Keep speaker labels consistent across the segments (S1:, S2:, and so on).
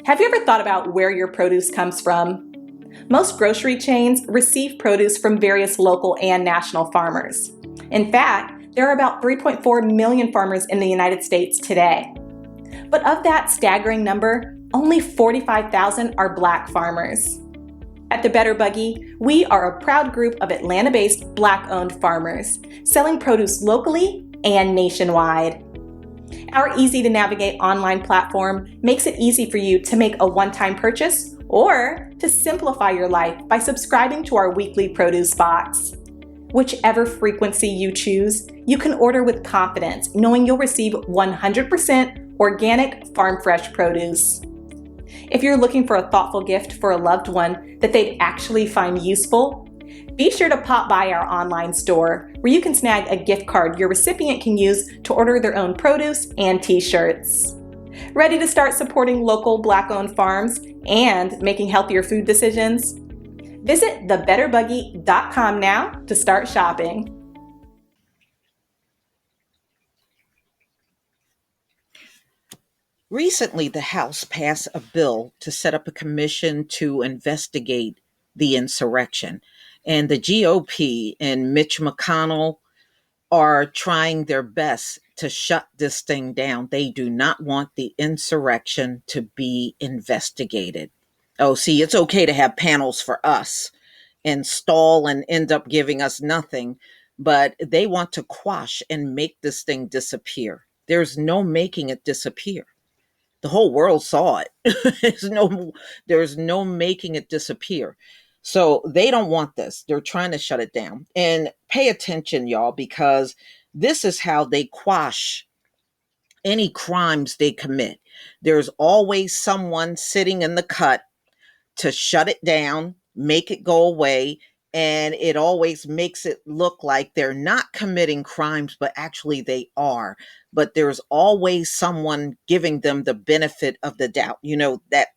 S1: Have you ever thought about where your produce comes from? Most grocery chains receive produce from various local and national farmers. In fact, there are about 3.4 million farmers in the United States today. But of that staggering number, only 45,000 are Black farmers. At the Better Buggy, we are a proud group of Atlanta-based Black-owned farmers, selling produce locally and nationwide. Our easy-to-navigate online platform makes it easy for you to make a one-time purchase or to simplify your life by subscribing to our weekly produce box. Whichever frequency you choose, you can order with confidence, knowing you'll receive 100% organic farm-fresh produce. If you're looking for a thoughtful gift for a loved one that they'd actually find useful, be sure to pop by our online store where you can snag a gift card your recipient can use to order their own produce and t-shirts. Ready to start supporting local Black-owned farms and making healthier food decisions? Visit thebetterbuggy.com now to start shopping.
S2: Recently, the House passed a bill to set up a commission to investigate the insurrection. And the GOP and Mitch McConnell are trying their best to shut this thing down. They do not want the insurrection to be investigated. Oh, see, it's okay to have panels for us and stall and end up giving us nothing, but they want to quash and make this thing disappear. There's no making it disappear. The whole world saw it. there's no making it disappear. So they don't want this. They're trying to shut it down. And pay attention, y'all, because this is how they quash any crimes they commit. There's always someone sitting in the cut to shut it down, make it go away, and it always makes it look like they're not committing crimes, but actually they are. But there's always someone giving them the benefit of the doubt. You know, that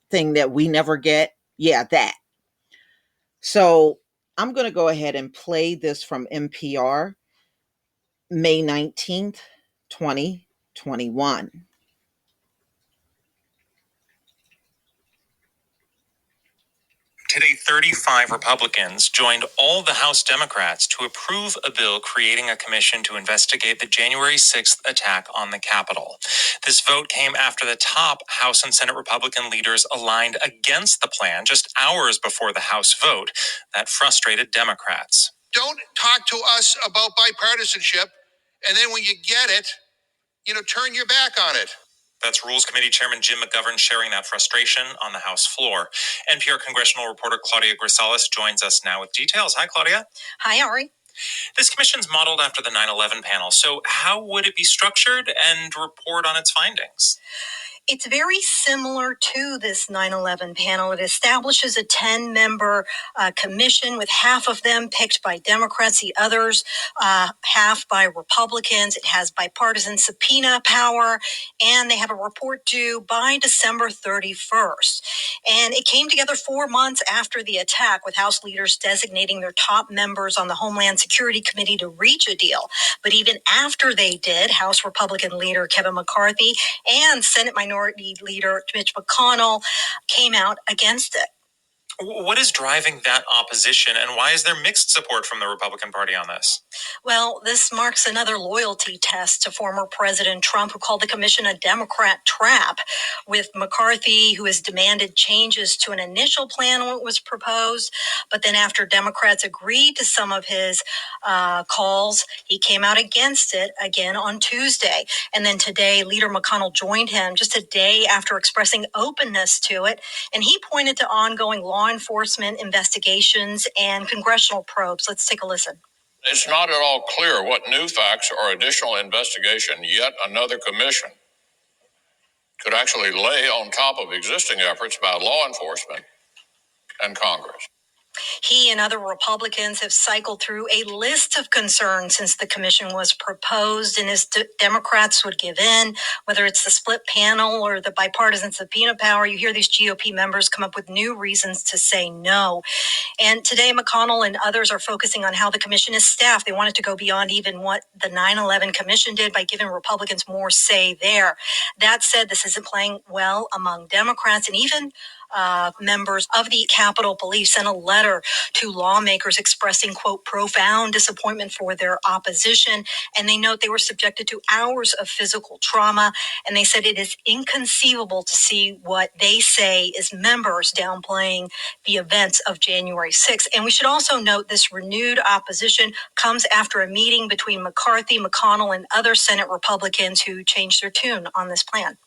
S2: thing that we never get? Yeah, that. So I'm going to go ahead and play this from NPR, May 19th, 2021.
S3: Today, 35 Republicans joined all the House Democrats to approve a bill creating a commission to investigate the January 6th attack on the Capitol. This vote came after the top House and Senate Republican leaders aligned against the plan just hours before the House vote. That frustrated Democrats.
S4: Don't talk to us about bipartisanship, and then when you get it, turn your back on it.
S3: That's Rules Committee Chairman Jim McGovern sharing that frustration on the House floor. NPR congressional reporter Claudia Grisales joins us now with details. Hi, Claudia.
S5: Hi, Ari.
S3: This commission's modeled after the 9/11 panel. So how would it be structured and report on its findings?
S5: It's very similar to this 9/11 panel. It establishes a 10-member commission with half of them picked by Democrats, the others half by Republicans. It has bipartisan subpoena power, and they have a report due by December 31st. And it came together 4 months after the attack, with House leaders designating their top members on the Homeland Security Committee to reach a deal. But even after they did, House Republican leader Kevin McCarthy and Senate Minority Leader Mitch McConnell came out against it.
S3: What is driving that opposition, and why is there mixed support from the Republican Party on this?
S5: Well, this marks another loyalty test to former President Trump, who called the commission a Democrat trap, with McCarthy, who has demanded changes to an initial plan when it was proposed. But then after Democrats agreed to some of his calls, he came out against it again on Tuesday. And then today, Leader McConnell joined him just a day after expressing openness to it. And he pointed to ongoing law enforcement investigations and congressional probes. Let's take a listen.
S6: It's not at all clear what new facts or additional investigation yet another commission could actually lay on top of existing efforts by law enforcement and Congress.
S5: He and other Republicans have cycled through a list of concerns since the commission was proposed, and as Democrats would give in, whether it's the split panel or the bipartisan subpoena power, you hear these GOP members come up with new reasons to say no. And today, McConnell and others are focusing on how the commission is staffed. They wanted to go beyond even what the 9/11 commission did by giving Republicans more say there. That said, this isn't playing well among Democrats, and even members of the Capitol Police sent a letter to lawmakers expressing, quote, profound disappointment for their opposition. And they note they were subjected to hours of physical trauma. And they said it is inconceivable to see what they say is members downplaying the events of January 6th. And we should also note this renewed opposition comes after a meeting between McCarthy, McConnell, and other Senate Republicans who changed their tune on this plan.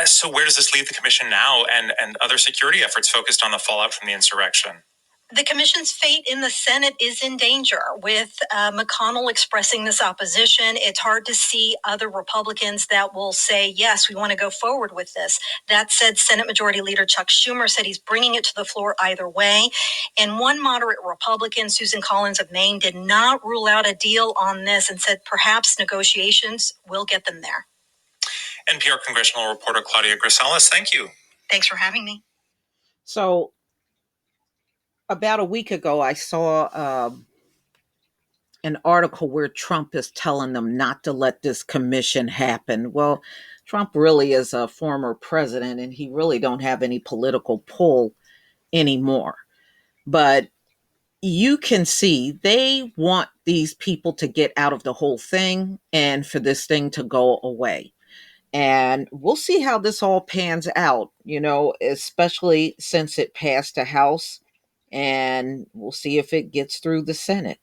S3: So where does this leave the commission now and other security efforts focused on the fallout from the insurrection?
S5: The commission's fate in the Senate is in danger. With McConnell expressing this opposition, it's hard to see other Republicans that will say, yes, we want to go forward with this. That said, Senate Majority Leader Chuck Schumer said he's bringing it to the floor either way. And one moderate Republican, Susan Collins of Maine, did not rule out a deal on this and said perhaps negotiations will get them there.
S3: NPR congressional reporter Claudia Grisales, thank you.
S5: Thanks for having me.
S2: So about a week ago, I saw an article where Trump is telling them not to let this commission happen. Well, Trump really is a former president, and he really don't have any political pull anymore. But you can see they want these people to get out of the whole thing and for this thing to go away. And we'll see how this all pans out, especially since it passed the House, and we'll see if it gets through the Senate.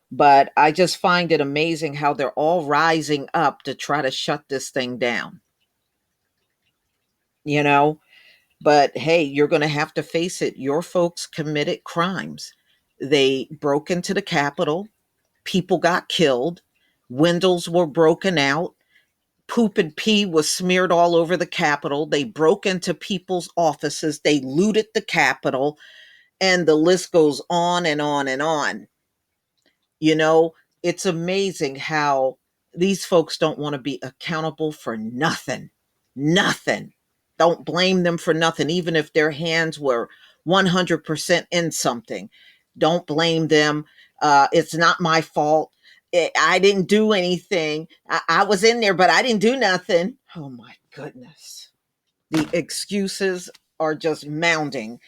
S2: But I just find it amazing how they're all rising up to try to shut this thing down. But hey, you're going to have to face it. Your folks committed crimes. They broke into the Capitol. People got killed. Windows were broken out. Poop and pee was smeared all over the Capitol. They broke into people's offices. They looted the Capitol. And the list goes on and on and on. It's amazing how these folks don't want to be accountable for nothing. Nothing. Don't blame them for nothing, even if their hands were 100% in something. Don't blame them. It's not my fault. I didn't do anything. I was in there, but I didn't do nothing. Oh my goodness. The excuses are just mounting.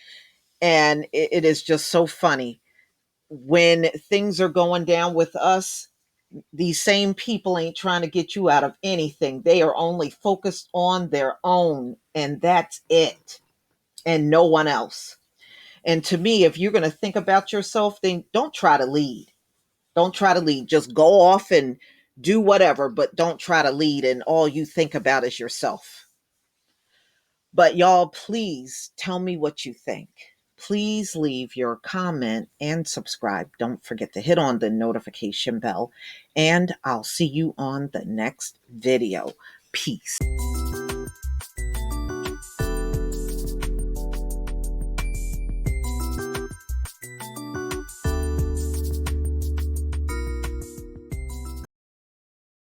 S2: And it is just so funny. When things are going down with us, these same people ain't trying to get you out of anything. They are only focused on their own, and that's it, and no one else. And to me, if you're going to think about yourself, then don't try to lead. Don't try to lead. Just go off and do whatever, but don't try to lead, and all you think about is yourself. But y'all, please tell me what you think. Please leave your comment and subscribe. Don't forget to hit on the notification bell, and I'll see you on the next video. Peace.